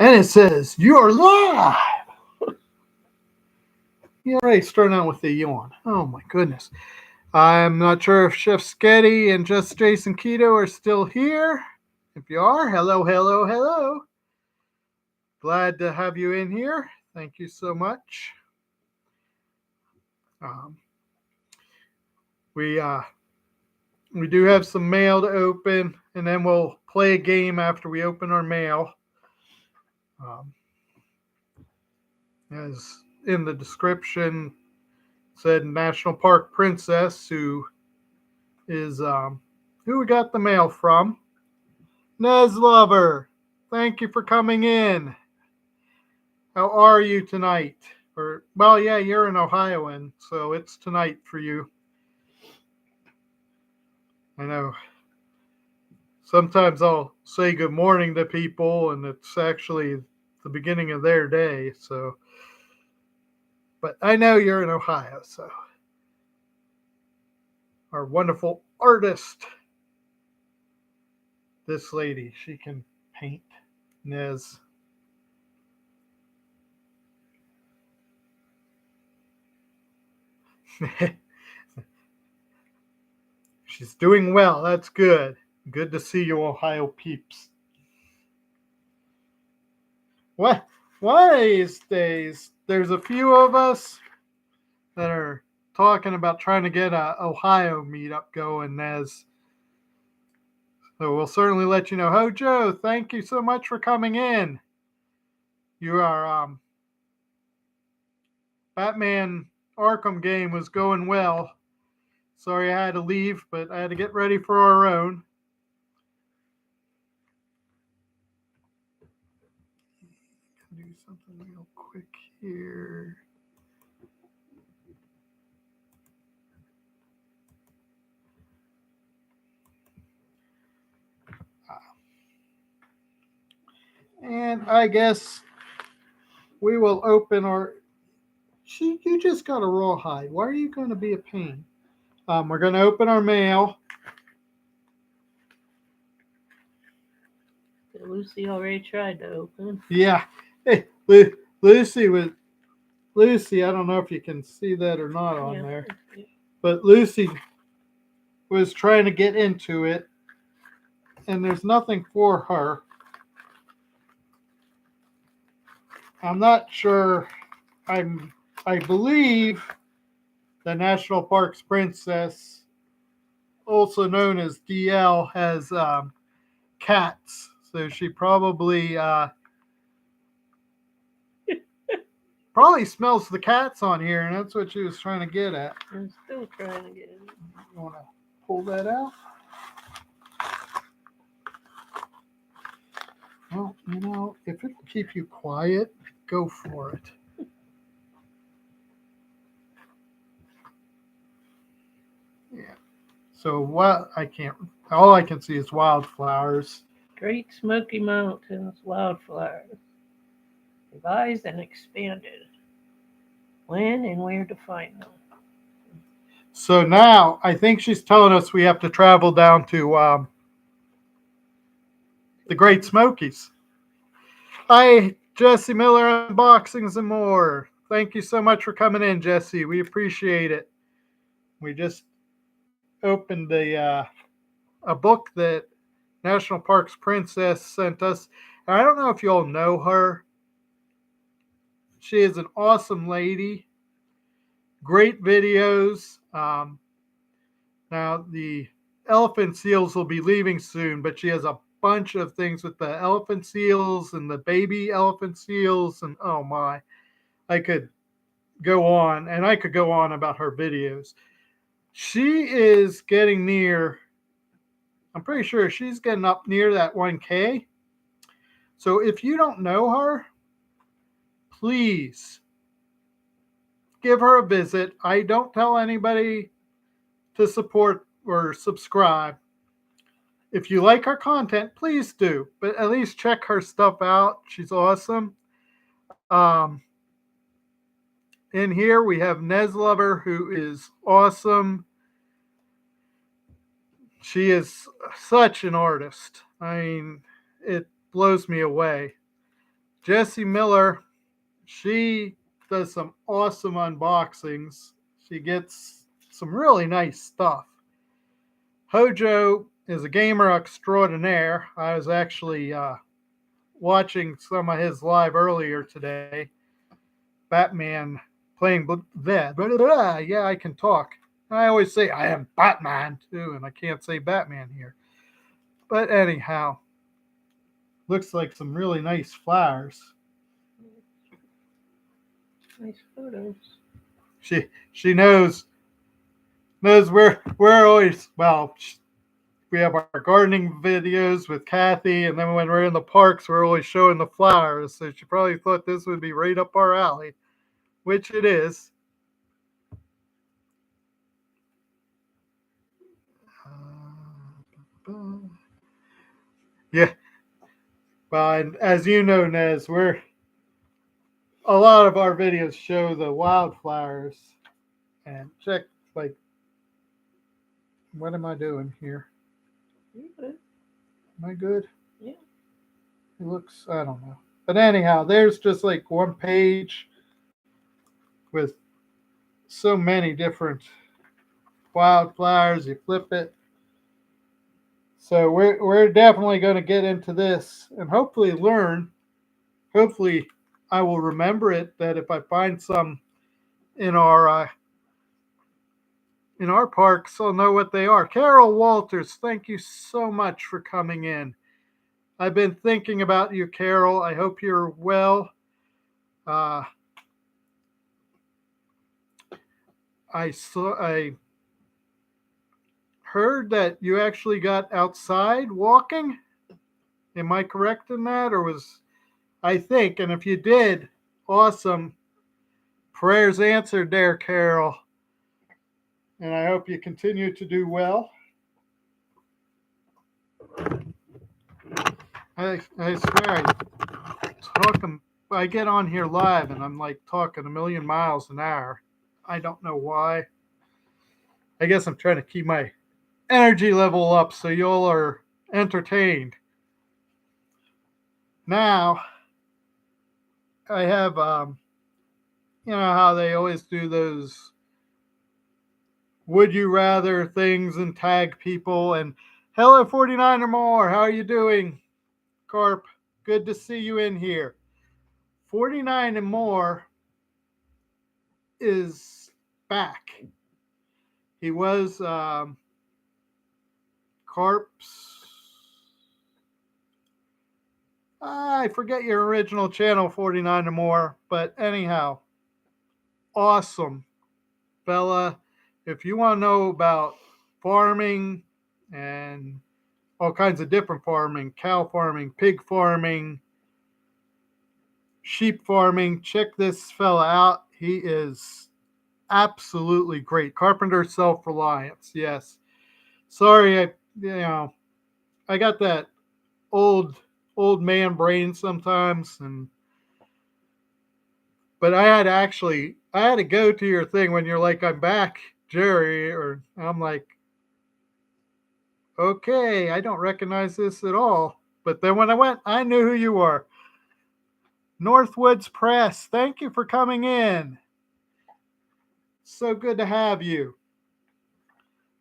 And it says, "You're live." You're already starting out with a yawn. Oh my goodness. I'm not sure if Chef Sketty and Just Jason Keto are still here. If you are, hello, hello, hello. Glad to have you in here. Thank you so much. Um, we uh, we do have some mail to open, and then we'll play a game after we open our mail. Um, as in the description said, National Park Princess, who is who we got the mail from. Nez Lover, thank you for coming in. How are you tonight? Or well, yeah, you're an Ohioan, so it's tonight for you. I know. Sometimes I'll say good morning to people, and it's actually the beginning of their day. So, but I know you're in Ohio, so our wonderful artist, this lady, she can paint. Nez. She's doing well. That's good. Good to see you, Ohio peeps. What? One of these days, there's a few of us that are talking about trying to get a Ohio meetup going. As so, we'll certainly let you know. Hojo, thank you so much for coming in. You are Batman Arkham game was going well. Sorry I had to leave, but I had to get ready for our own. Do something real quick here. And I guess we will open our. You just got a rawhide. Why are you going to be a pain? We're going to open our mail. Lucy already tried to open. Yeah. Hey, Lucy was. Lucy, I don't know if you can see that or not on there. But Lucy was trying to get into it, and there's nothing for her. I'm not sure. I believe the National Parks Princess, also known as DL, has cats. So she probably smells the cats on here, and that's what she was trying to get at. I'm still trying to get it. You want to pull that out? Well, if it'll keep you quiet, go for it. Yeah. So what all I can see is wildflowers. Great Smoky Mountains wildflowers. Revised and expanded. When and where to find them. So now I think she's telling us we have to travel down to the Great Smokies. Hi, Jesse Miller Unboxings and More. Thank you so much for coming in, Jesse. We appreciate it. We just opened a book that National Parks Princess sent us. And I don't know if you all know her. She is an awesome lady. Great videos. Now, the elephant seals will be leaving soon, but she has a bunch of things with the elephant seals and the baby elephant seals. And oh my, I could go on, and I could go on about her videos. She is getting near, I'm pretty sure she's getting up near that 1K. So if you don't know her, please give her a visit. I don't tell anybody to support or subscribe. If you like her content, please do. But at least check her stuff out. She's awesome. In here we have Nez Lover, who is awesome. She is such an artist. I mean, it blows me away. Jessie Miller, she does some awesome unboxings. She gets some really nice stuff. Hojo is a gamer extraordinaire. I was actually watching some of his live earlier today. Batman playing yeah, I can talk. I always say I am Batman too, and I can't say Batman here. But anyhow, looks like some really nice flowers. Nice photos. She knows we're always we have our gardening videos with Kathy, and then when we're in the parks, we're always showing the flowers. So she probably thought this would be right up our alley, which it is. Yeah, well, and as you know, Nez, we're a lot of our videos show the wildflowers. And check, like, what am I doing here? You good? Am I good? Yeah. It looks, I don't know. But anyhow, there's just like one page with so many different wildflowers. You flip it. So we're definitely going to get into this and hopefully learn. Hopefully, I will remember it that if I find some in our parks, I'll know what they are. Carol Walters, thank you so much for coming in. I've been thinking about you, Carol. I hope you're well. Uh, I heard that you actually got outside walking. Am I correct in that, or was I think? And if you did, awesome. Prayers answered there, Carol. And I hope you continue to do well. I swear I get on here live and I'm like talking a million miles an hour. I don't know why. I guess I'm trying to keep my energy level up so y'all are entertained. Now, I have, you know how they always do those would you rather things and tag people. And hello, 49 or more. How are you doing, Carp? Good to see you in here. 49 and more is back. He was Carp's. I forget your original channel, 49 or more. But anyhow, awesome fella. If you want to know about farming and all kinds of different farming, cow farming, pig farming, sheep farming, check this fella out. He is absolutely great. Carpenter self-reliance. Yes. Sorry, I got that old man brain sometimes, and but I had to go to your thing when you're like, I'm back, Jerry, or I'm like, okay, I don't recognize this at all. But then when I went, I knew who you were. Northwoods Press, thank you for coming in. So good to have you.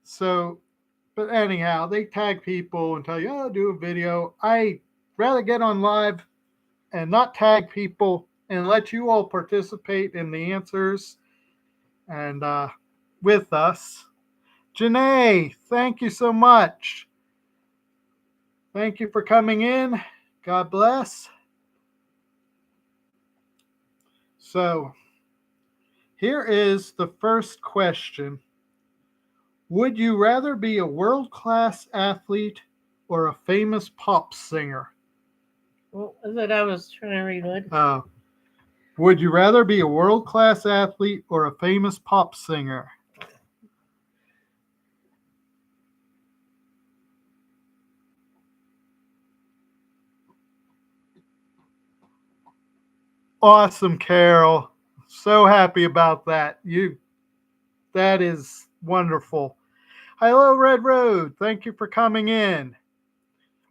So, but anyhow, they tag people and tell you, oh, do a video. I rather get on live and not tag people and let you all participate in the answers and with us. Janae, thank you so much. Thank you for coming in. God bless. So, here is the first question. Would you rather be a world-class athlete or a famous pop singer? What was it I was trying to read? What? Would you rather be a world-class athlete or a famous pop singer? Awesome, Carol. So happy about that. That is wonderful. Hello, Red Road. Thank you for coming in.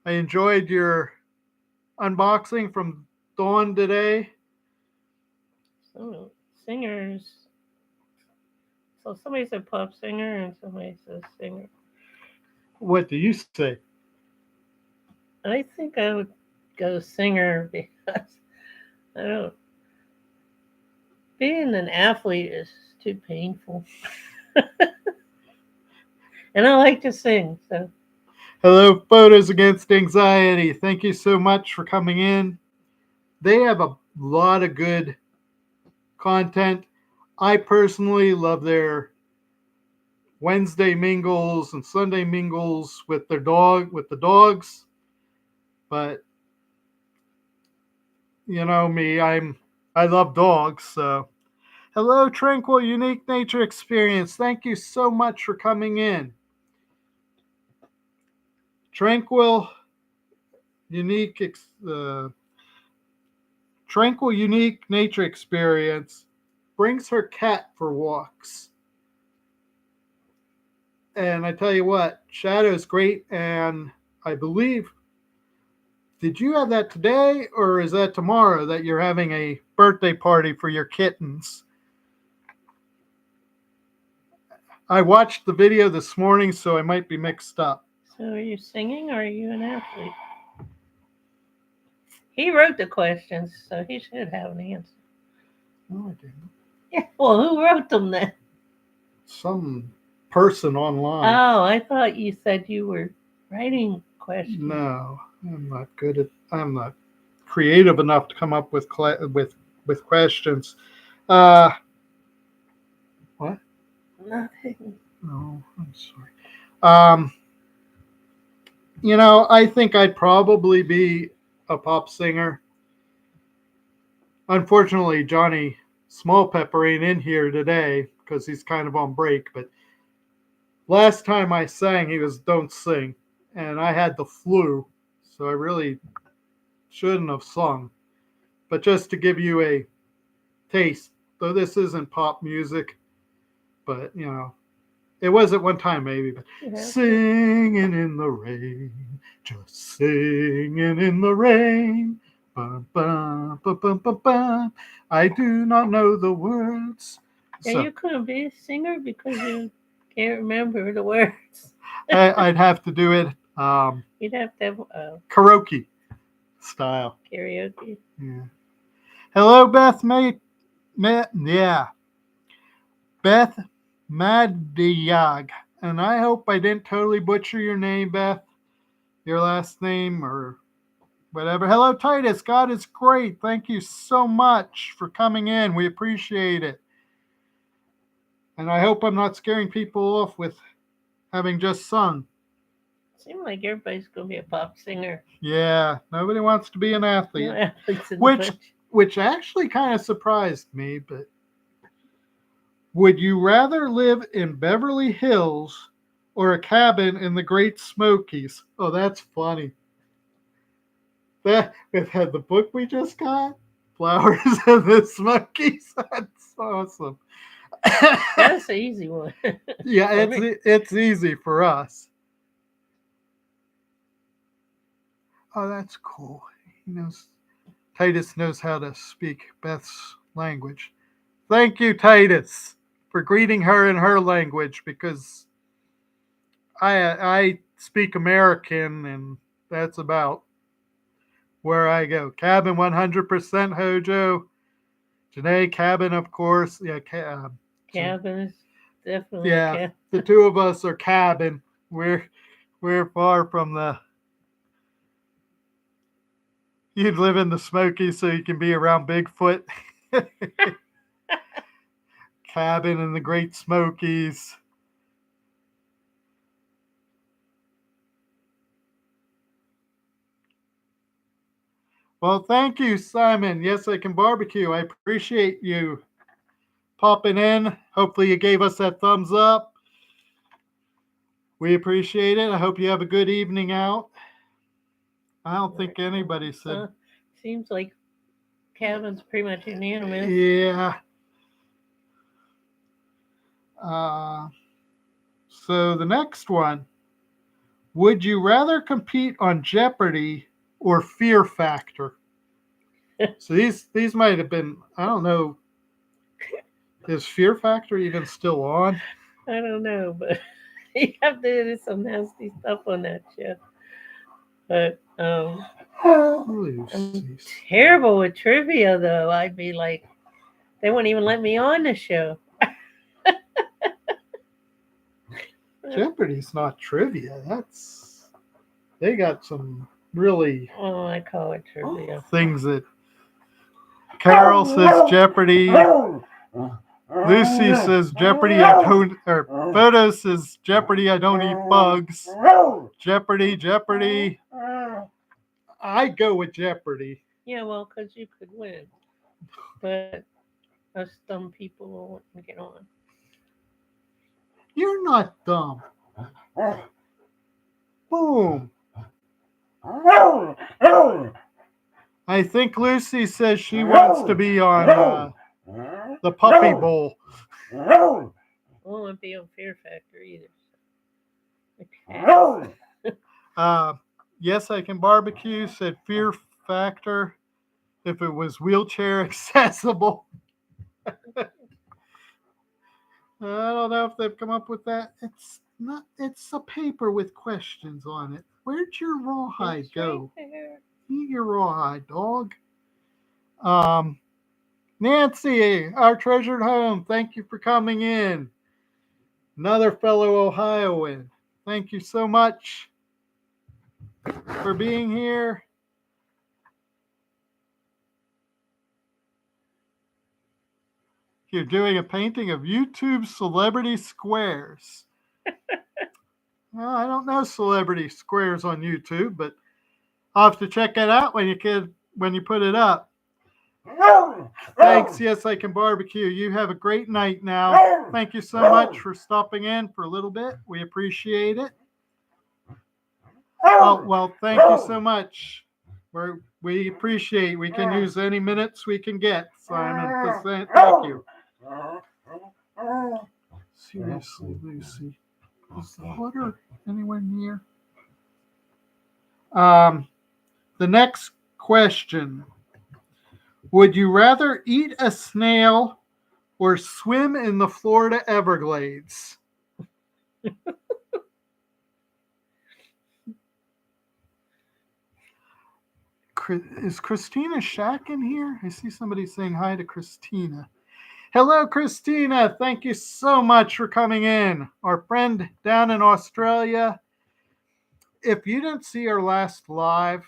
I enjoyed your unboxing from Dawn today? So singers. So somebody said pop singer and somebody says singer. What do you say? I think I would go singer because I don't. Being an athlete is too painful, and I like to sing. So Hello, Photos Against Anxiety. Thank you so much for coming in. They have a lot of good content. I personally love their Wednesday mingles and Sunday mingles with the dogs. But you know me, I love dogs, so hello, Tranquil Unique Nature Experience. Thank you so much for coming in. Tranquil Unique uh, Tranquil Unique Nature Experience brings her cat for walks. And I tell you what, Shadow's great. And I believe, did you have that today or is that tomorrow that you're having a birthday party for your kittens? I watched the video this morning, so I might be mixed up. so are you singing or are you an athlete? He wrote the questions, so he should have an answer. No, I didn't. Yeah. Well, who wrote them then? Some person online. Oh, I thought you said you were writing questions. No, I'm not creative enough to come up with questions. Uh, what? Nothing. No, I'm sorry. Um, I think I'd probably be a pop singer. Unfortunately, Johnny Small Pepper ain't in here today because he's kind of on break. But last time I sang, he was "Don't Sing," and I had the flu, so I really shouldn't have sung. But just to give you a taste, though this isn't pop music, but it was at one time maybe. But singing in the rain, just singing in the rain. Bum, bum, bum, bum, bum, bum. I do not know the words. Yeah, So you couldn't be a singer because you can't remember the words. I'd have to do it You'd have to have karaoke style. karaoke. Yeah. Hello, Beth yeah. Beth Madiag. And I hope I didn't totally butcher your name, Beth. Your last name or whatever. Hello, Titus. God is great. Thank you so much for coming in. We appreciate it. And I hope I'm not scaring people off with having just sung. Seems like everybody's gonna be a pop singer. Yeah, nobody wants to be an athlete. No athletes in the Which bunch. which actually kind of surprised me, but would you rather live in Beverly Hills or a cabin in the Great Smokies? Oh, that's funny. That we've had the book we just got, Flowers in the Smokies. That's awesome. That's an easy one. Yeah, it's easy for us. Oh, that's cool. He knows Titus knows how to speak Beth's language. Thank you, Titus, for greeting her in her language because I speak American and that's about where I go. Cabin 100% Hojo. Janae Cabin, of course. Yeah, Cabin is definitely a yeah. cabin. The two of us are cabin. We're far from the. You'd live in the Smokies so you can be around Bigfoot. Cabin in the Great Smokies. Well, thank you, Simon. Yes, I can barbecue. I appreciate you popping in. Hopefully, you gave us that thumbs up. We appreciate it. I hope you have a good evening out. I don't think anybody said. Seems like cabin's pretty much unanimous. Yeah. Uh, so the next one. Would you rather compete on Jeopardy or Fear Factor? So these might have been, I don't know, is Fear Factor even still on? I don't know, but you have to do some nasty stuff on that show. But I'm Lucy's. terrible with trivia, though. I'd be like, they wouldn't even let me on the show. Jeopardy's not trivia. They got some really Oh, I call it trivia. things that Carol says Jeopardy. Lucy says Jeopardy. I don't. Or Photo says Jeopardy. I don't eat bugs. Jeopardy, Jeopardy. I go with Jeopardy. Yeah, well, because you could win. But us dumb people won't get on. You're not dumb. Boom. I think Lucy says she wants to be on the Puppy Bowl. I won't be on Fear Factor either. Yes, I can barbecue. Said Fear Factor. If it was wheelchair accessible. I don't know if they've come up with that. It's not. It's a paper with questions on it. Where'd your rawhide go? Right. Eat your rawhide, dog. Nancy, our treasured home. Thank you for coming in. Another fellow Ohioan. Thank you so much for being here. You're doing a painting of YouTube celebrity squares. Well, I don't know celebrity squares on YouTube, but I'll have to check it out when you put it up. Thanks. Yes, I can barbecue. You have a great night now. Thank you so much for stopping in for a little bit. We appreciate it. Oh, well, thank you so much. We appreciate. We can use any minutes we can get, Simon. Thank you. Seriously, Lucy, is the water anywhere near? The next question. Would you rather eat a snail or swim in the Florida Everglades? Is Christina Shack in here? I see somebody saying hi to Christina. Hello, Christina. Thank you so much for coming in. Our friend down in Australia. If you didn't see our last live,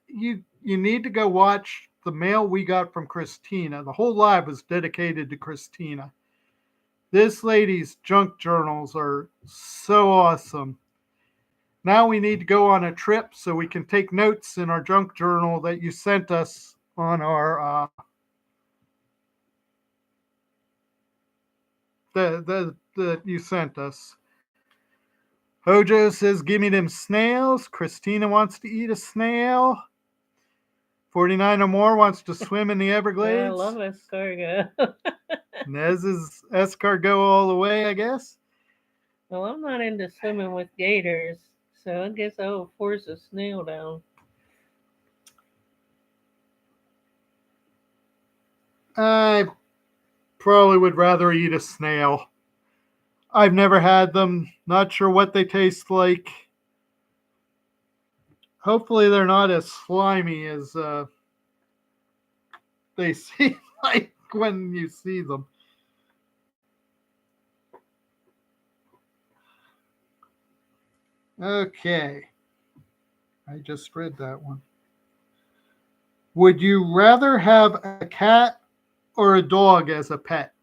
you need to go watch the mail we got from Christina. The whole live was dedicated to Christina. This lady's junk journals are so awesome. Now we need to go on a trip so we can take notes in our junk journal that you sent us on our that you sent us. Hojo says, "Give me them snails." Christina wants to eat a snail. 49 or more wants to swim in the Everglades. I love escargot. Nez is escargot all the way, I guess. Well, I'm not into swimming with gators, so I guess I will force a snail down. I probably would rather eat a snail. I've never had them. Not sure what they taste like. Hopefully they're not as slimy as they seem like when you see them. Okay. I just read that one. Would you rather have a cat or a dog as a pet?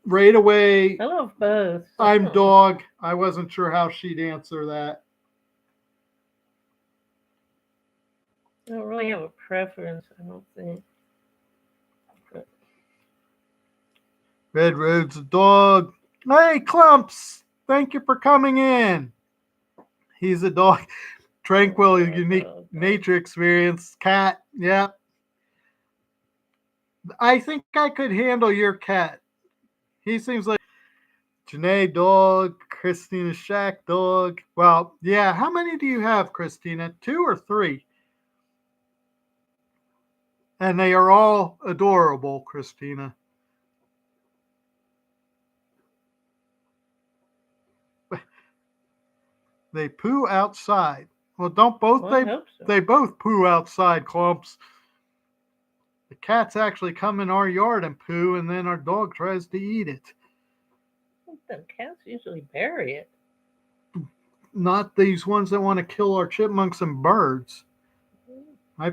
Right away, I love both. I'm dog. I wasn't sure how she'd answer that. I don't really have a preference, I don't think. Red Road's a dog. Hey, Clumps. Thank you for coming in. He's a dog. Tranquil, unique nature experience. Cat. Yeah. I think I could handle your cat. He seems like Janae dog, Christina Shack dog. Well, yeah. How many do you have, Christina? 2 or 3? And they are all adorable, Christina. They poo outside. Well, don't both Well, I hope so. they both poo outside, Clumps. The cats actually come in our yard and poo, and then our dog tries to eat it. The cats usually bury it. Not these ones that want to kill our chipmunks and birds. I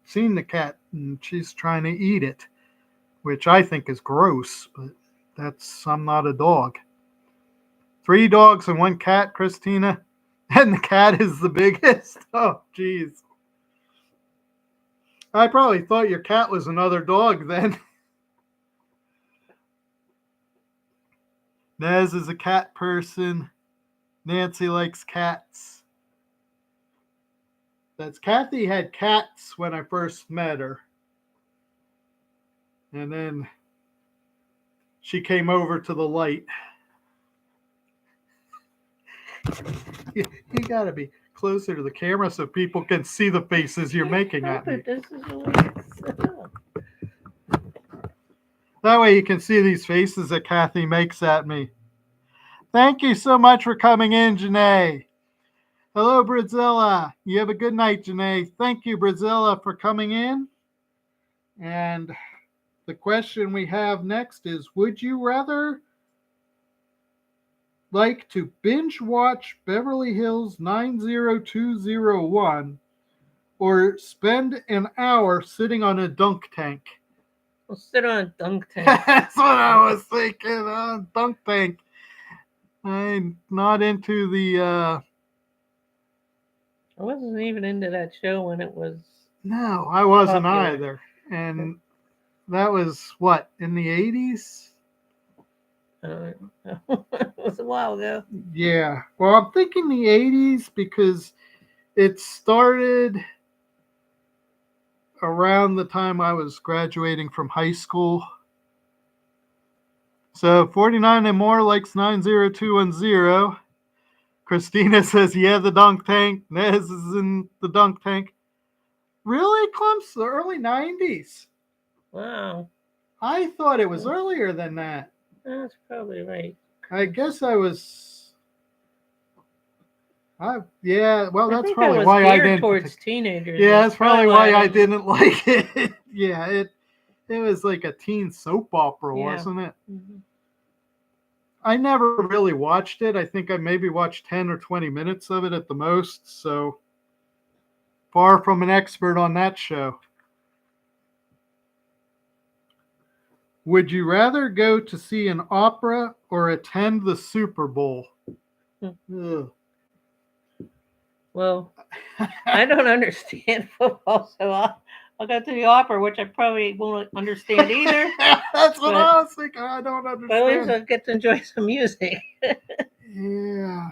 seen the cat, and she's trying to eat it, which I think is gross, but I'm not a dog. 3 dogs and 1 cat, Christina, and the cat is the biggest. Oh, jeez. I probably thought your cat was another dog then. Nez is a cat person. Nancy likes cats. That's Kathy had cats when I first met her. And then she came over to the light. You gotta be closer to the camera so people can see the faces you're making at me. This is the way it's set up. That way you can see these faces that Kathy makes at me. Thank you so much for coming in, Janae. Hello, Brazilla. You have a good night, Janae. Thank you, Brazilla, for coming in. And the question we have next is, would you rather like to binge watch Beverly Hills 90201 or spend an hour sitting on a dunk tank? We'll sit on a dunk tank. That's what I was thinking. Dunk tank. I'm not into the. I wasn't even into that show when it was. No, I wasn't popular. either. And that was what, in the 80s? It was a while ago. Yeah. Well, I'm thinking the 80s because it started around the time I was graduating from high school. So 49 and more likes 90210. Christina says, yeah, the dunk tank. Nez is in the dunk tank. Really, Clumps? The early 90s? Wow. I thought it was earlier than that. That's probably right. I guess I was. Yeah, well, that's I think probably was why I geared didn't. towards teenagers. Yeah, that's probably why I didn't. didn't like it. Yeah, it was like a teen soap opera, Yeah. wasn't it? Mm-hmm. I never really watched it. I think I maybe watched 10 or 20 minutes of it at the most. So far from an expert on that show. Would you rather go to see an opera or attend the Super Bowl? Ugh. Well, I don't understand football, so I'll go to the opera, which I probably won't understand either. That's what I was thinking. I don't understand. But at least I'll get to enjoy some music. Yeah,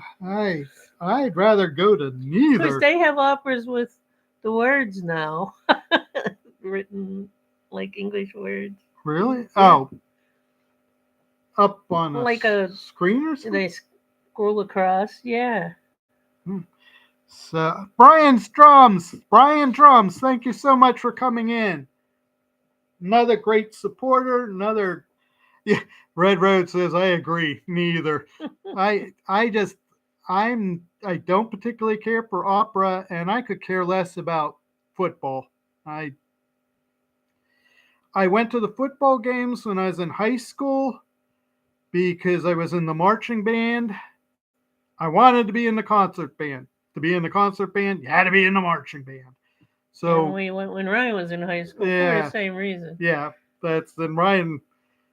I'd rather go to neither. Because they have operas with the words now, written like English words. Really? Yeah. Oh, up on like a screen or something? They scroll across, yeah. So, Brian Drums, thank you so much for coming in. Another great supporter. Yeah, Red Road says, I agree. Neither. I don't particularly care for opera, and I could care less about football. I went to the football games when I was in high school because I was in the marching band. I wanted to be in the concert band. To be in the concert band, you had to be in the marching band. So and we went when Ryan was in high school for the same reason. Yeah, then Ryan,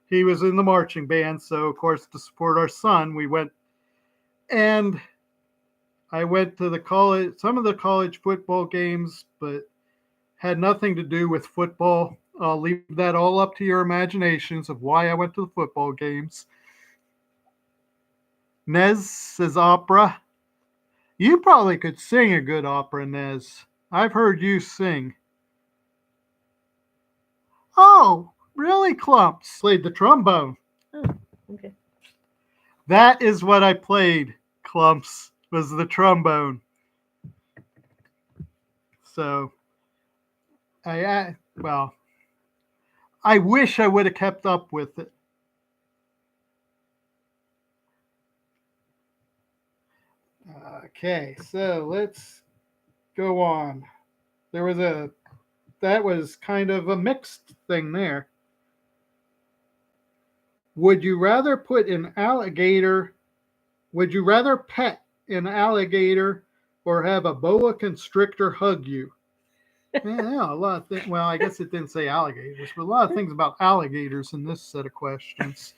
he was in the marching band. So of course, to support our son, we went, and I went to some of the college football games, but had nothing to do with football. I'll leave that all up to your imaginations of why I went to the football games. Nez says opera. You probably could sing a good opera, Nez. I've heard you sing. Oh, really, Clumps? Played the trombone. Oh, okay. That is what I played, Clumps, was the trombone. So, well, I wish I would have kept up with it. Okay, so let's go on. There was a that was kind of a mixed thing there. Would you rather put an alligator? Would you rather pet an alligator or have a boa constrictor hug you? Yeah, a lot of things. Well, I guess it didn't say alligators, but a lot of things about alligators in this set of questions.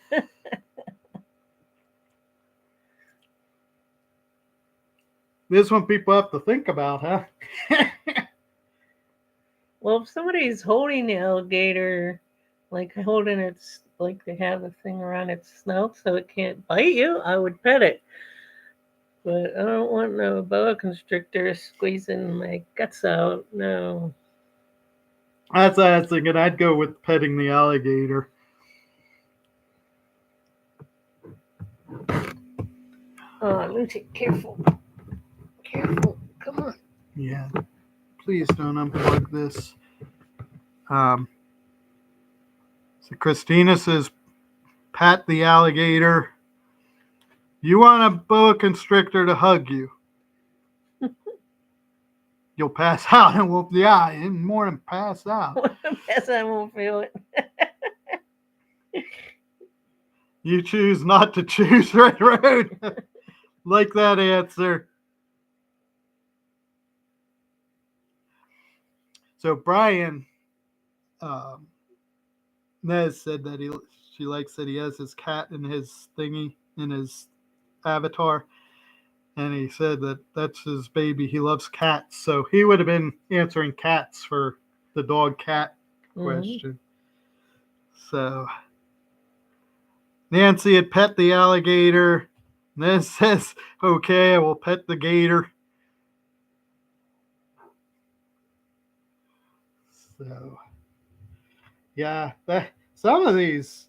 This one people have to think about, huh? Well, if somebody's holding the alligator, like holding its, like they have the thing around its snout so it can't bite you, I would pet it. But I don't want no boa constrictor squeezing my guts out. No. That's what I was thinking. I'd go with petting the alligator. Oh, Lucy, careful. Careful. Come on. Yeah, please don't unplug this. Um, so Christina says, pat the alligator. You want a boa constrictor to hug you. You'll pass out and whoop the eye. And more than pass out. Guess I won't feel it. You choose not to choose Red Road. Like that answer. So Brian Nez said that she likes that he has his cat in his thingy, in his avatar. And he said that that's his baby. He loves cats. So he would have been answering cats for the dog cat question. So Nancy had pet the alligator. Nez says, okay, I will pet the gator. So, yeah, some of these,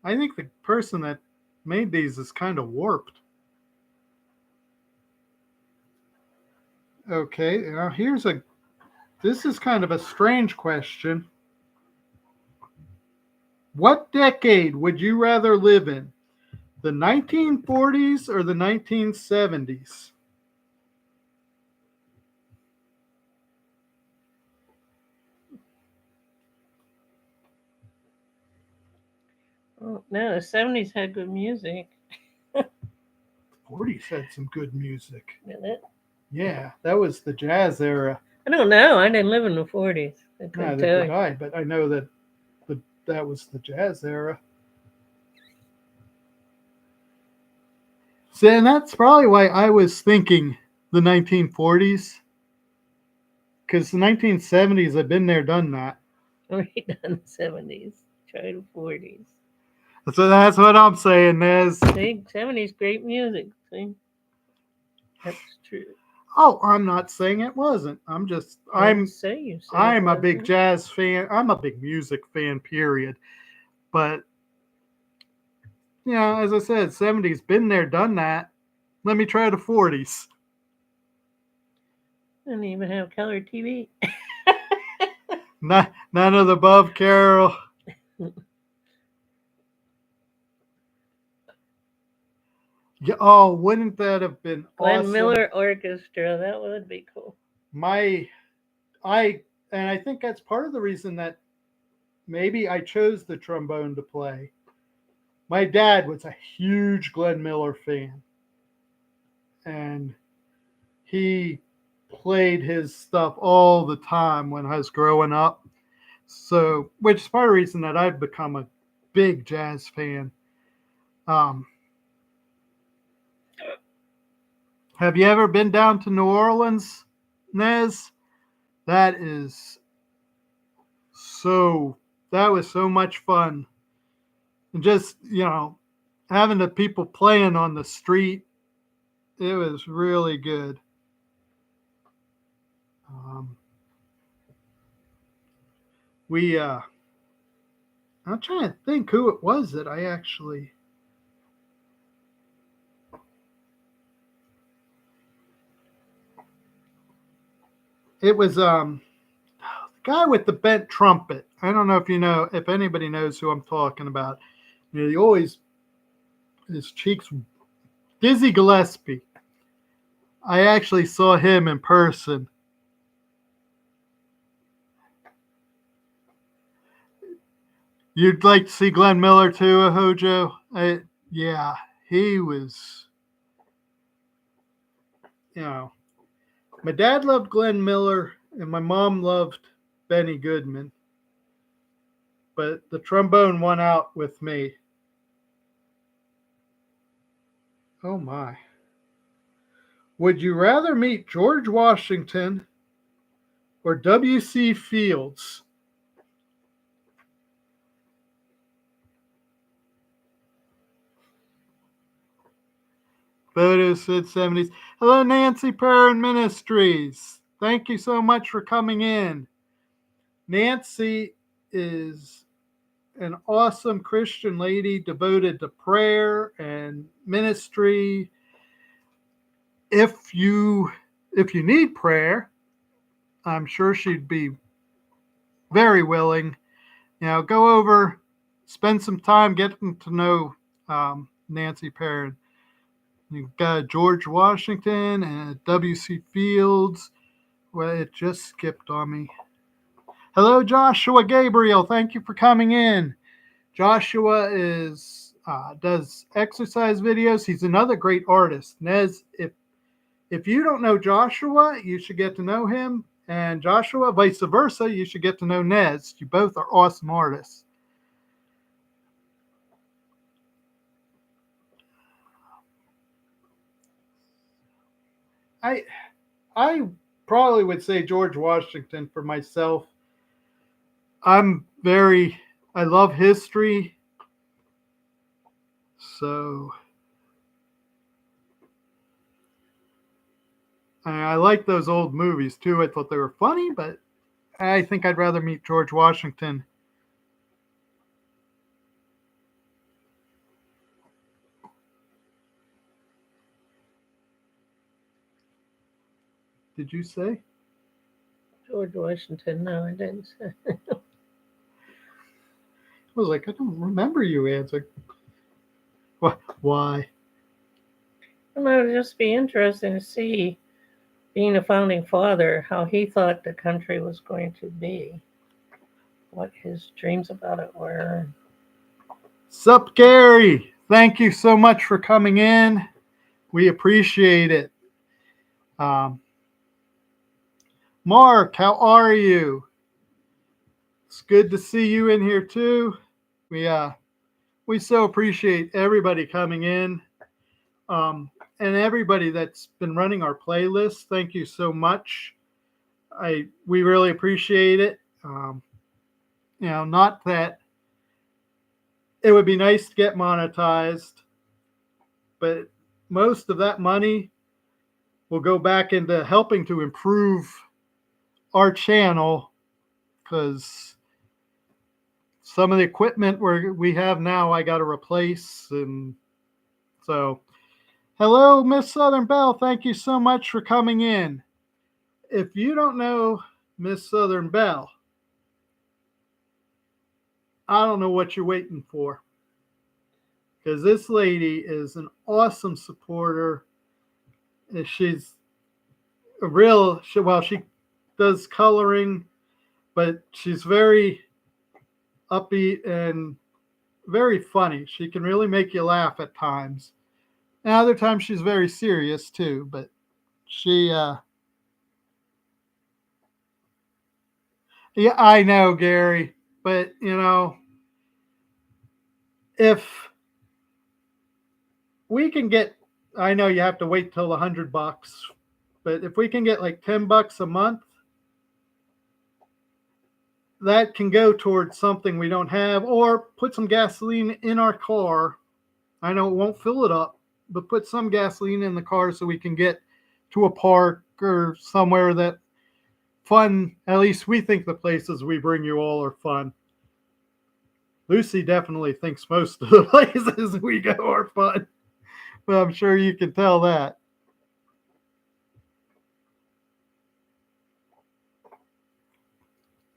I think the person that made these is kind of warped. Okay, now this is kind of a strange question. What decade would you rather live in? The 1940s or the 1970s? Oh, no, the 70s had good music. 40s had some good music. Did it? Yeah, that was the jazz era. I don't know. I didn't live in the 40s. I couldn't Neither tell did you. I, but I know that that was the jazz era. So, and that's probably why I was thinking the 1940s, because the 1970s, I've been there, done that. Already done the 70s. Try the 40s. So that's what I'm saying, Nez. See, 70s, great music. See? That's true. Oh, I'm not saying it wasn't. I'm just You said I'm it a big wasn't. jazz fan. I'm a big music fan, period. But yeah, as I said, 70s, been there, done that. Let me try the 40s. Didn't even have color TV. None of the above, Carol. Yeah, oh, wouldn't that have been Glenn awesome? Miller Orchestra. That would be cool. I think that's part of the reason that maybe I chose the trombone to play. My dad was a huge Glenn Miller fan, and he played his stuff all the time when I was growing up. So, which is part of the reason that I've become a big jazz fan. Have you ever been down to New Orleans, Nez? That was so much fun. And just, having the people playing on the street, it was really good. I'm trying to think who it was that I actually. It was guy with the bent trumpet. I don't know if anybody knows who I'm talking about. He always, his cheeks, Dizzy Gillespie. I actually saw him in person. You'd like to see Glenn Miller too, Hojo? Yeah, he was, you know, my dad loved Glenn Miller and my mom loved Benny Goodman. But the trombone won out with me. Oh my. Would you rather meet George Washington or W.C. Fields? Photos said 70s. Hello, Nancy Perrin Ministries. Thank you so much for coming in. Nancy is an awesome Christian lady devoted to prayer and ministry. If you need prayer, I'm sure she'd be very willing. Go over, spend some time getting to know Nancy Perrin. You've got George Washington and W.C. Fields. Well, it just skipped on me. Hello, Joshua Gabriel. Thank you for coming in. Joshua does exercise videos. He's another great artist. Nez, if you don't know Joshua, you should get to know him. And Joshua, vice versa, you should get to know Nez. You both are awesome artists. I probably would say George Washington for myself. I love history. So I like those old movies too. I thought they were funny, but I think I'd rather meet George Washington. Did you say? George Washington. No, I didn't say. I was like, I don't remember you answering. Why? It would just be interesting to see, being a founding father, how he thought the country was going to be, what his dreams about it were. Sup, Gary? Thank you so much for coming in. We appreciate it. Mark, how are you? It's good to see you in here too. We so appreciate everybody coming in, and everybody that's been running our playlist. Thank you so much. We really appreciate it. Not that it would be nice to get monetized, but most of that money will go back into helping to improve our channel, because some of the equipment we have now I got to replace. And so, hello, Miss Southern Belle. Thank you so much for coming in. If you don't know Miss Southern Belle, I don't know what you're waiting for, because this lady is an awesome supporter. She's she does coloring, but she's very upbeat and very funny. She can really make you laugh at times. And other times she's very serious too, but she yeah, I know, Gary, but if we can get, I know you have to wait till $100, but if we can get like $10 a month, that can go towards something we don't have, or put some gasoline in our car. I know it won't fill it up, but put some gasoline in the car so we can get to a park or somewhere that fun. At least we think the places we bring you all are fun. Lucy definitely thinks most of the places we go are fun, but I'm sure you can tell that.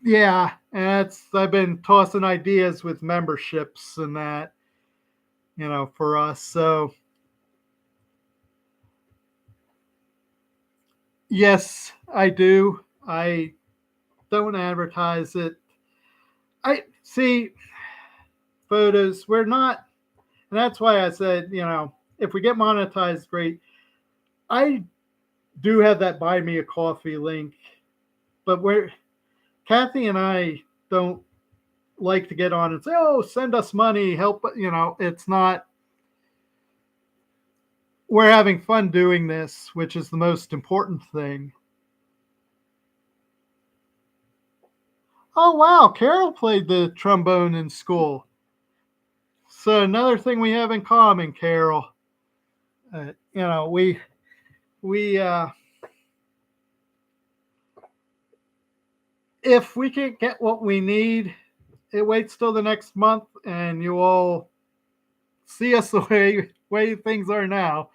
Yeah, and I've been tossing ideas with memberships and that, for us. So yes, I do. I don't advertise it. I see photos. We're not, and that's why I said, if we get monetized, great. I do have that buy me a coffee link, but we're Kathy and I don't like to get on and say, "Oh, send us money, help." It's not. We're having fun doing this, which is the most important thing. Oh wow, Carol played the trombone in school. So another thing we have in common, Carol. We if we can't get what we need, it waits till the next month, and you all see us the way things are now.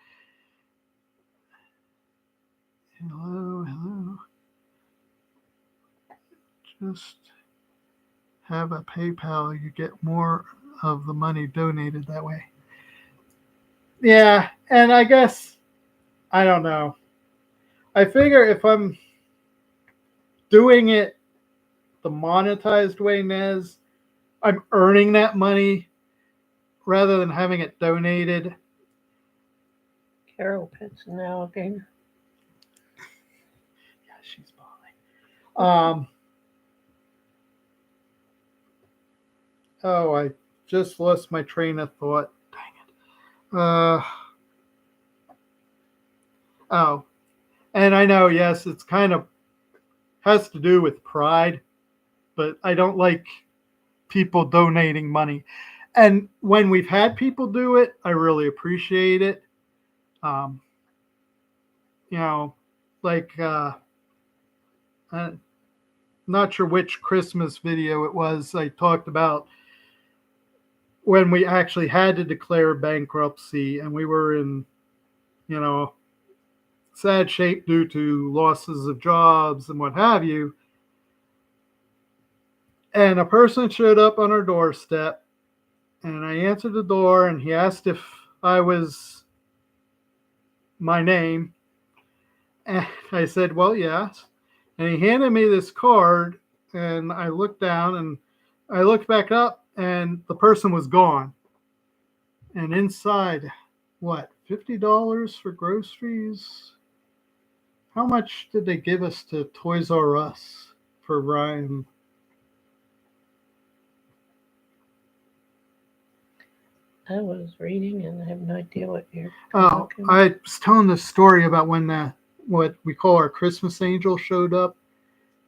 Hello, hello. Just have a PayPal. You get more of the money donated that way. Yeah, and I guess I don't know. I figure if I'm doing it the monetized way, Nez, I'm earning that money rather than having it donated. Carol pets an alligator. Yeah, she's behind. Oh, I just lost my train of thought. Dang it. Oh, and I know, yes, it's kind of has to do with pride, but I don't like people donating money. And when we've had people do it, I really appreciate it. Um, you know, like I'm not sure which Christmas video it was. I talked about when we actually had to declare bankruptcy and we were in, you know, sad shape due to losses of jobs and what have you. And a person showed up on our doorstep, and I answered the door, and he asked if I was my name. And I said, well, yes. And he handed me this card, and I looked down and I looked back up, and the person was gone. And inside, what, $50 for groceries? How much did they give us to Toys R Us for Ryan? I was reading and I have no idea what you're Oh, talking. I was telling the story about when what we call our Christmas angel showed up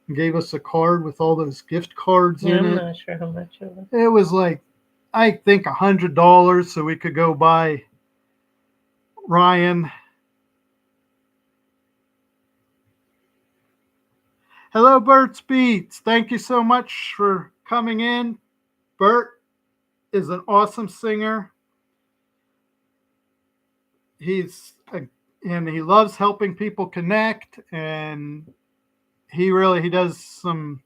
and gave us a card with all those gift cards Yeah, in I'm it. not sure how much of it. It was like, I think $100 so we could go buy Ryan. Hello, Bert's Beats. Thank you so much for coming in. Bert is an awesome singer. He's and he loves helping people connect, and he does some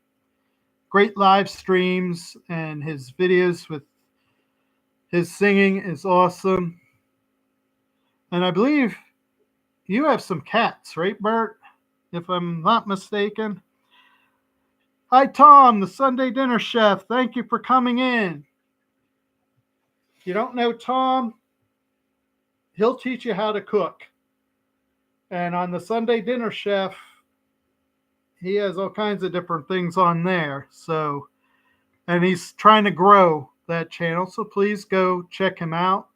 great live streams, and his videos with his singing is awesome. And I believe you have some cats, right, Bert? If I'm not mistaken. Hi, Tom, the Sunday dinner chef. Thank you for coming in. If you don't know Tom, he'll teach you how to cook. And on the Sunday dinner chef, he has all kinds of different things on there. So, and he's trying to grow that channel. So please go check him out.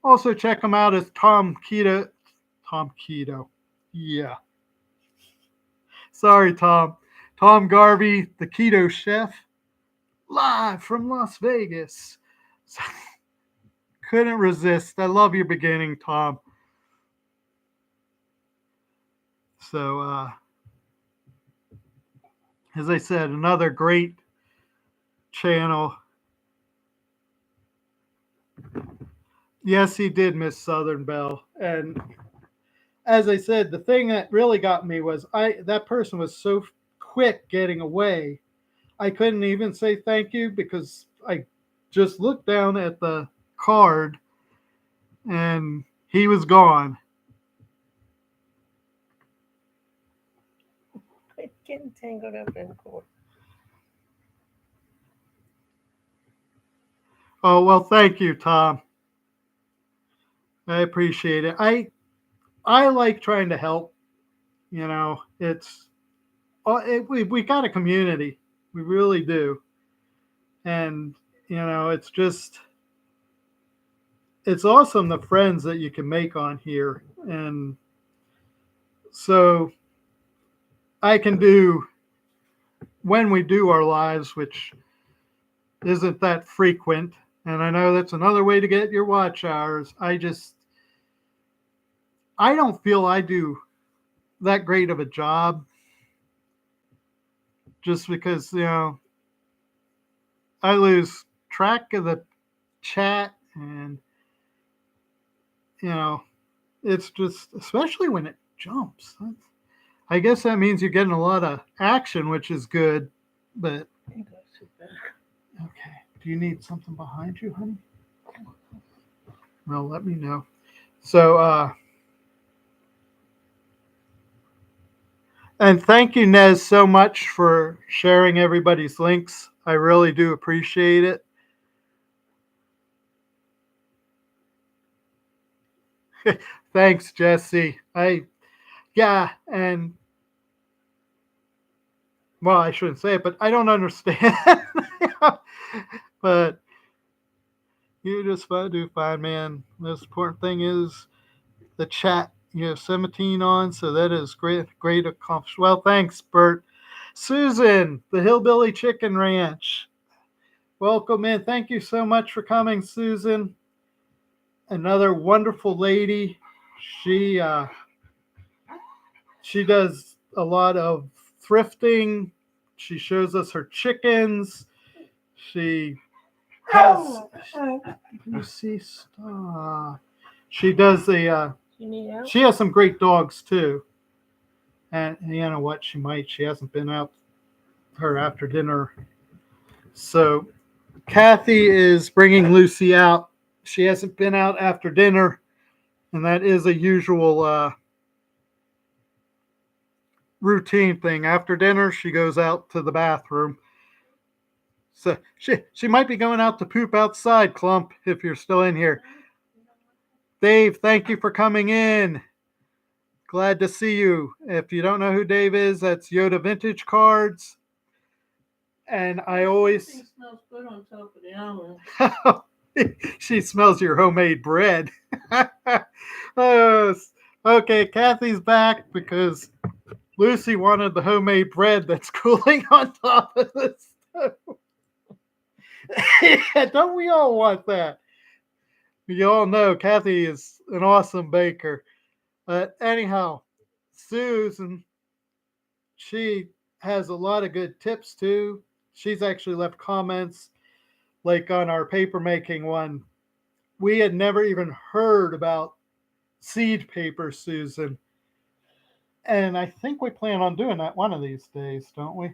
Also, check him out as Tom Keto. Tom Keto. Yeah. Sorry, Tom. Tom Garvey, the Keto Chef, live from Las Vegas. Couldn't resist. I love your beginning, Tom. So, as I said, another great channel. Yes, he did miss Southern Belle. And as I said, the thing that really got me was that person was so quick getting away. I couldn't even say thank you because I just looked down at the card and he was gone. Quit getting tangled up in cord. Oh, well, thank you, Tom. I appreciate it. I like trying to help. You know, we got a community. We really do. And, you know, it's awesome the friends that you can make on here. And so I can do, when we do our lives, which isn't that frequent, and I know that's another way to get your watch hours. I don't feel I do that great of a job just because, you know, I lose track of the chat and, you know, it's just, especially when it jumps. I guess that means you're getting a lot of action, which is good. But okay, do you need something behind you, honey? Well, let me know. So, and thank you, Nez, so much for sharing everybody's links. I really do appreciate it. Thanks, Jesse. Yeah, and well, I shouldn't say it, but I don't understand. But you just do fine, man. The most important thing is the chat. You have 17 on, so that is great accomplishment. Well, thanks, Bert. Susan, the Hillbilly Chicken Ranch. Welcome in. Thank you so much for coming, Susan. Another wonderful lady. She she does a lot of thrifting. She shows us her chickens. She has, you see, stop. She does she has some great dogs too. And you know what? She hasn't been out her after dinner. So Kathy is bringing Lucy out. She hasn't been out after dinner, and that is a usual routine thing. After dinner, she goes out to the bathroom. So she might be going out to poop outside, Clump, if you're still in here. Dave, thank you for coming in. Glad to see you. If you don't know who Dave is, that's Yoda Vintage Cards. And I always smells good on top of the oven. She smells your homemade bread. Okay, Kathy's back because Lucy wanted the homemade bread that's cooling on top of the stove. Don't we all want that? You all know Kathy is an awesome baker. But anyhow, Susan, she has a lot of good tips too. She's actually left comments like on our paper making one. We had never even heard about seed paper, Susan. And I think we plan on doing that one of these days, don't we?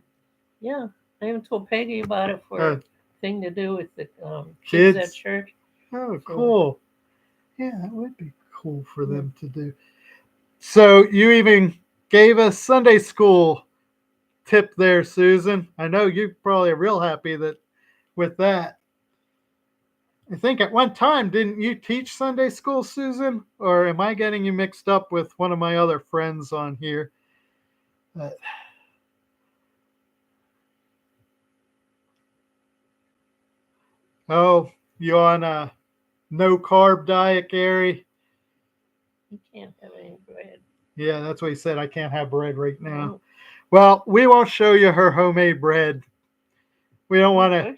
Yeah, I even told Peggy about it for a thing to do with the kids at church. Oh, cool. Yeah, that would be cool for them to do. So you even gave us Sunday school tip there, Susan. I know you probably are real happy that with that. I think at one time, didn't you teach Sunday school, Susan? Or am I getting you mixed up with one of my other friends on here? Oh, you on a no carb diet, Gary? You can't have any bread. Yeah, that's what he said. I can't have bread right now. No. Well, we won't show you her homemade bread. We don't want to.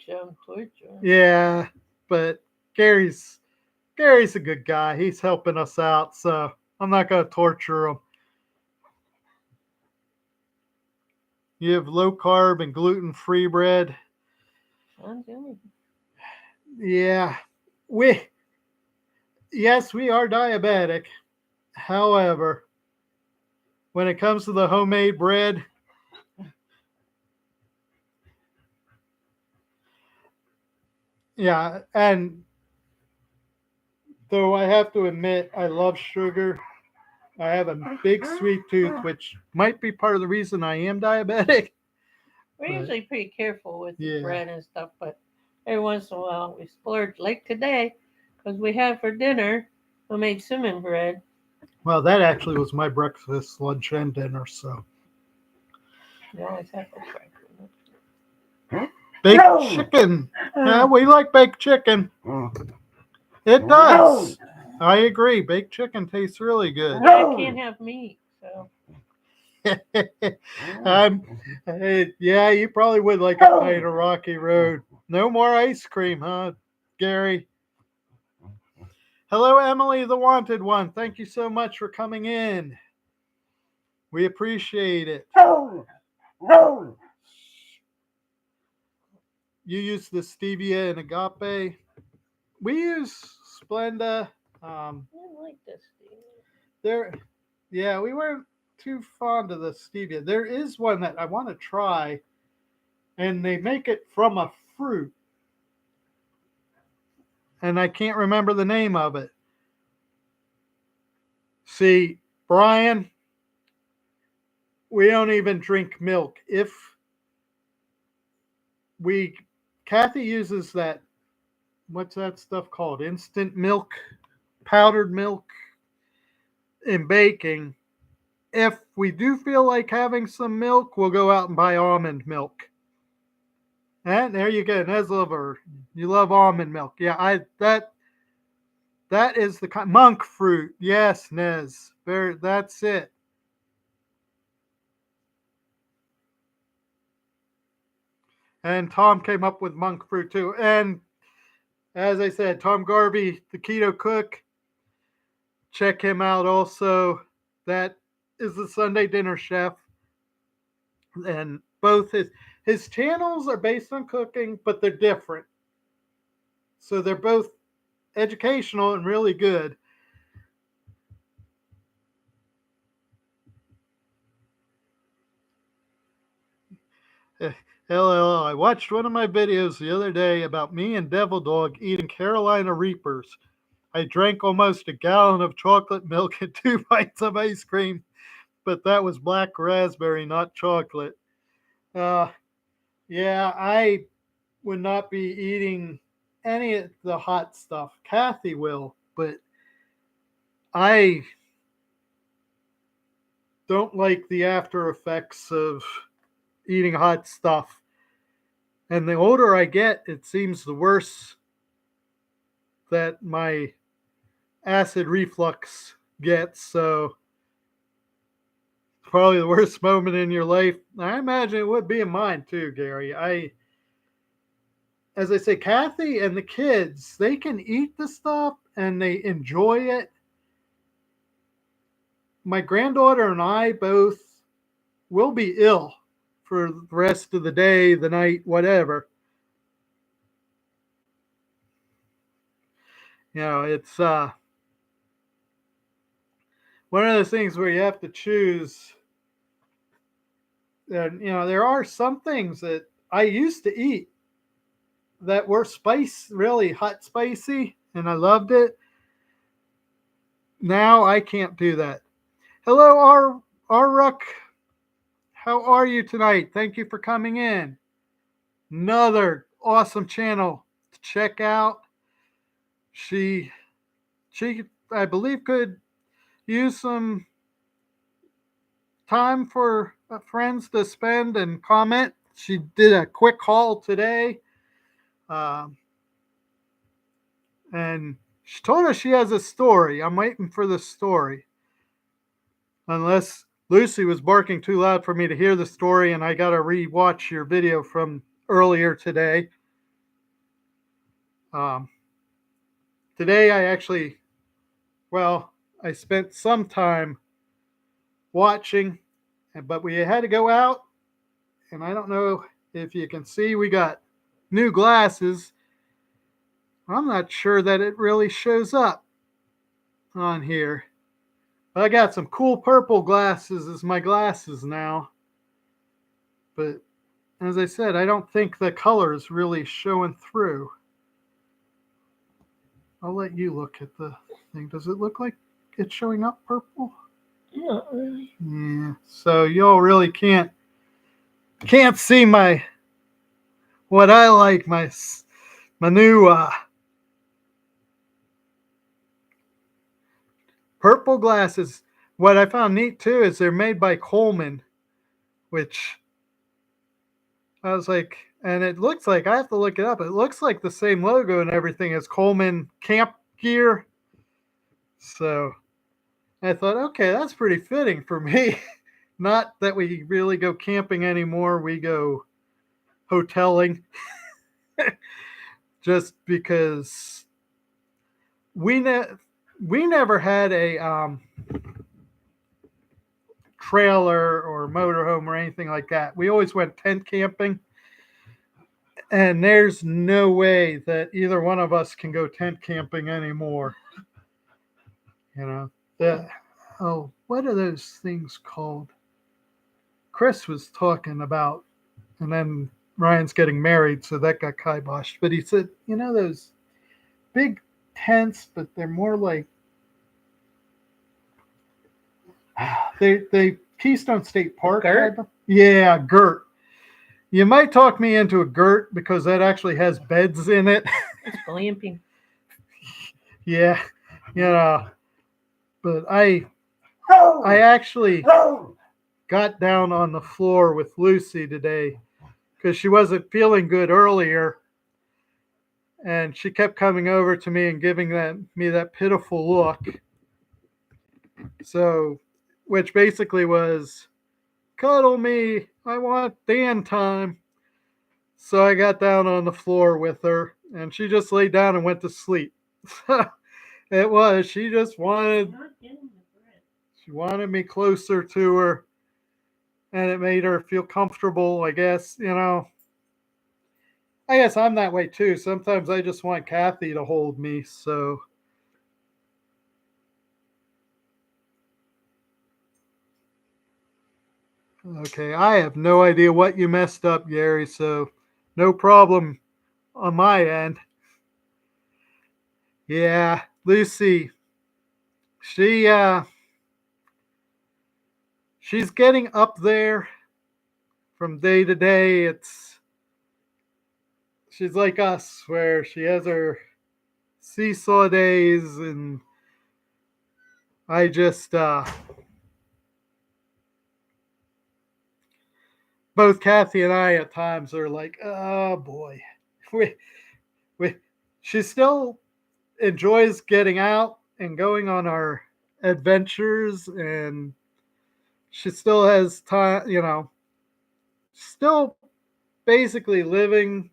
Yeah, but Gary's a good guy. He's helping us out, so I'm not going to torture him. You have low carb and gluten free bread. Yeah, yes, we are diabetic. However, when it comes to the homemade bread, Yeah, and though I have to admit, I love sugar. I have a big sweet tooth, which might be part of the reason I am diabetic. We're But usually pretty careful with the yeah, bread and stuff, but every once in a while we splurge. Like today, because we had for dinner, we made cinnamon bread. well, that actually was my breakfast, lunch, and dinner. So We always have for breakfast. baked chicken. Yeah, we like baked chicken. It does. I agree. Baked chicken tastes really good. Yeah, I can't have meat, so um, yeah, you probably would like a bite of Rocky Road. No more ice cream, huh, Gary? Hello, Emily, the wanted one. Thank you so much for coming in. We appreciate it. You use the stevia and agape. We use Splenda. I don't like this. There, yeah, we weren't too fond of the stevia. There is one that I want to try, and they make it from a fruit, and I can't remember the name of it. See, Brian, we don't even drink milk. If we, Kathy uses that, what's that stuff called? Instant milk, powdered milk in baking. If we do feel like having some milk, we'll go out and buy almond milk. And there you go, Nez lover. You love almond milk. Yeah, that is the monk fruit. Yes, Nez. There, that's it. And Tom came up with monk fruit too. And as I said, Tom Garvey, the keto cook, check him out also. That is the Sunday dinner chef. And both his channels are based on cooking, but they're different. So they're both educational and really good. LLL. I watched one of my videos the other day about me and Devil Dog eating Carolina Reapers. I drank almost a gallon of chocolate milk and 2 bites of ice cream, but that was black raspberry, not chocolate. Uh, yeah, I would not be eating any of the hot stuff. Kathy will, but I don't like the after effects of eating hot stuff. And the older I get, it seems the worse that my acid reflux gets. So, probably the worst moment in your life. I imagine it would be in mine too, Gary. As I say, Kathy and the kids, they can eat the stuff and they enjoy it. My granddaughter and I both will be ill for the rest of the day, the night, whatever. It's one of those things where you have to choose. And there are some things that I used to eat that were really hot spicy, and I loved it. Now I can't do that. Hello, R Ruck. How are you tonight? Thank you for coming in. Another awesome channel to check out. She she I believe could use some time for friends to spend and comment. She did a quick haul today, um, and she told us she has a story. I'm waiting for the story, unless Lucy was barking too loud for me to hear the story, and I got to re-watch your video from earlier today. Um, Today, I spent some time watching, but we had to go out, and I don't know if you can see, we got new glasses. I'm not sure that it really shows up on here. I got some cool purple glasses as my glasses now. But as I said, I don't think the color is really showing through. I'll let you look at the thing. Does it look like it's showing up purple? Not really. Yeah. So y'all really can't see my what I like my new purple glasses. What I found neat too is they're made by Coleman, which I was like, and it looks like I have to look it up. It looks like the same logo and everything as Coleman camp gear. So I thought, okay, that's pretty fitting for me. Not that we really go camping anymore. We go hoteling just because we we never had a trailer or motorhome or anything like that. We always went tent camping, and there's no way that either one of us can go tent camping anymore. You know, the what are those things called? Chris was talking about, and then Ryan's getting married, so that got kiboshed. But he said, you know, those big tents, but they're more like they Keystone State Park. Yeah, Gert. You might talk me into a Gert because that actually has beds in it. It's glamping. Yeah, you know, but I actually got down on the floor with Lucy today because she wasn't feeling good earlier, and she kept coming over to me and giving me that pitiful look. So, which basically was, cuddle me, I want Dan time. So I got down on the floor with her, and she just laid down and went to sleep. It was. She wanted me closer to her, and it made her feel comfortable. I guess I guess I'm that way too. Sometimes I just want Kathy to hold me. So okay, I have no idea what you messed up, Gary. So no problem on my end. Yeah, Lucy, she she's getting up there from day to day. She's like us where she has her seesaw days, and I just both Kathy and I at times are like, oh boy. We we she still enjoys getting out and going on our adventures, and she still has time, still basically living,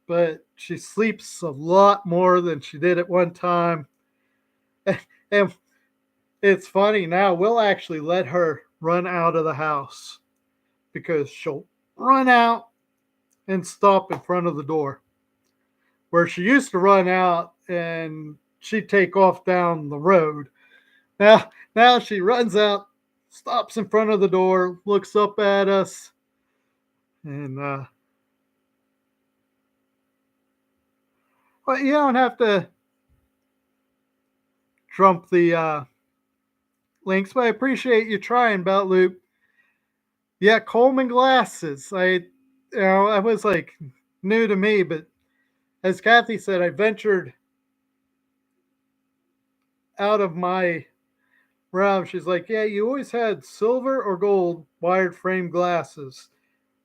but she sleeps a lot more than she did at one time. And it's funny now, we'll actually let her run out of the house because she'll run out and stop in front of the door. Where she used to run out and she'd take off down the road. Now she runs out, stops in front of the door, looks up at us, and but you don't have to trump the links, but I appreciate you trying, Belt Loop. Yeah, Coleman glasses. I was like new to me, but as Kathy said, I ventured out of my realm. She's like, yeah, you always had silver or gold wired frame glasses.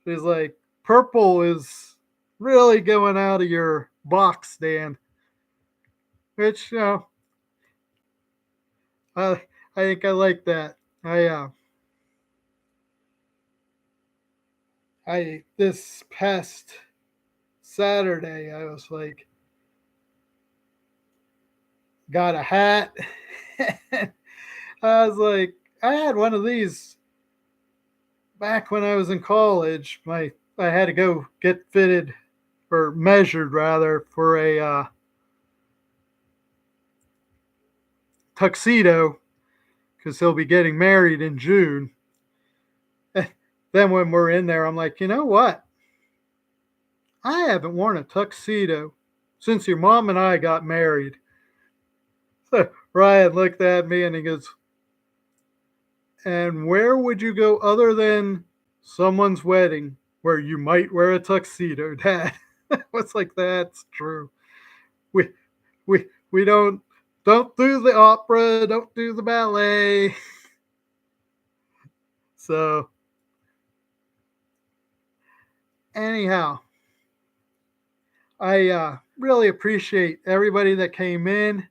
She's like, purple is really going out of your box, Dan. Which, I I think I like that. I this past Saturday I was like, got a hat. I was like, I had one of these back when I was in college. I had to go get fitted or measured rather for a tuxedo because he'll be getting married in June. Then when we're in there, I'm like, you know what? I haven't worn a tuxedo since your mom and I got married. So Ryan looked at me and he goes, "And where would you go other than someone's wedding where you might wear a tuxedo, Dad?" I was like, "That's true. We we don't do the opera, don't do the ballet." So anyhow, I really appreciate everybody that came in.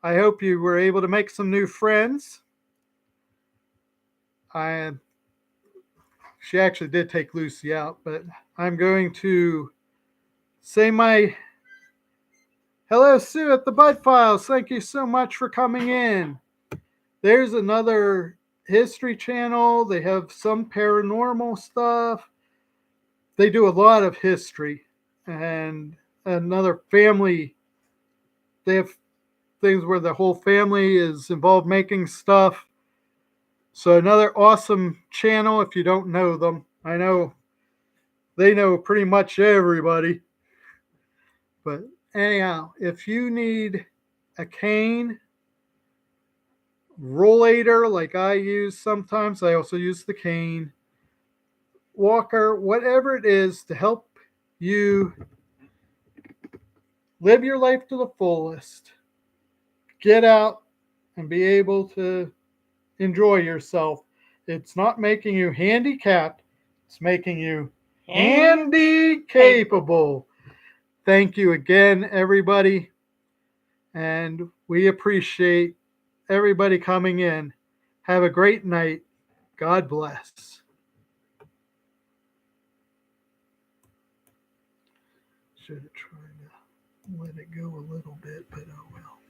I hope you were able to make some new friends. I She actually did take Lucy out, but I'm going to say my hello, Sue at the Bud Files. Thank you so much for coming in. There's another history channel. They have some paranormal stuff. They do a lot of history and another family. They have things where the whole family is involved making stuff. So another awesome channel if you don't know them. I know they know pretty much everybody. But anyhow, if you need a cane, rollator like I use sometimes, I also use the cane, walker, whatever it is to help you live your life to the fullest, get out and be able to enjoy yourself. It's not making you handicapped, it's making you handy capable. Thank you again, everybody. And we appreciate everybody coming in. Have a great night. God bless. Should have tried to let it go a little bit, but oh well.